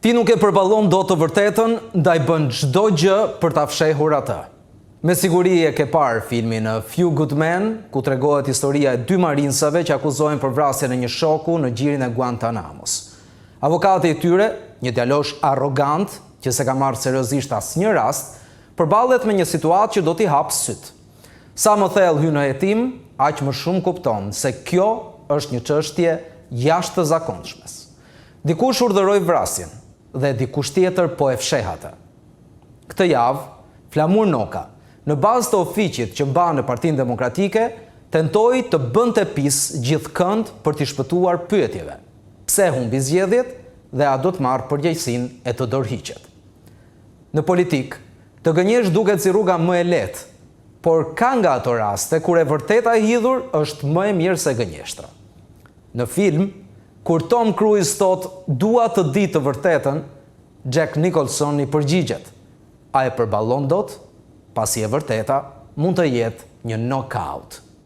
Ti nuk e përballon dot të vërtetën, ndaj bën çdo gjë për ta fshehur atë. Me siguri e ke parë filmin A Few Good Men, ku tregohet historia e dy marinsave që akuzohen për vrasjen e një shoku në gjirin e Guantanamos. Avokati i tyre, një djalosh arrogant, që se ka marrë seriozisht asnjë rast, përballet me një situatë që do t'i hapë syt. Sa më thellë hyn në hetim, aq më shumë kupton se kjo është një çështje jashtë të zakonshme. Dikush urdhëroi vrasjen dhe dikush tjetër po e fsheh atë. Këtë javë, Flamur Noka, në bazë të ofiqit që mban në Partinë Demokratike, tentoi të bënte pis gjithkënd për t'i shpëtuar pyetjeve. Pse humbi zgjedhjet dhe a do të marrë përgjegjësinë e të dorëhiqet. Në politik, të gënjesh duket si rruga më e lehtë, por ka nga ato raste kur e vërteta e hidhur është më e mirë se gënjeshtra. Në film, kur Tom Cruise thot dua të di të vërtetën, Jack Nicholson i përgjigjet. A e përballon dot? Pasi e vërteta mund të jetë një knockout.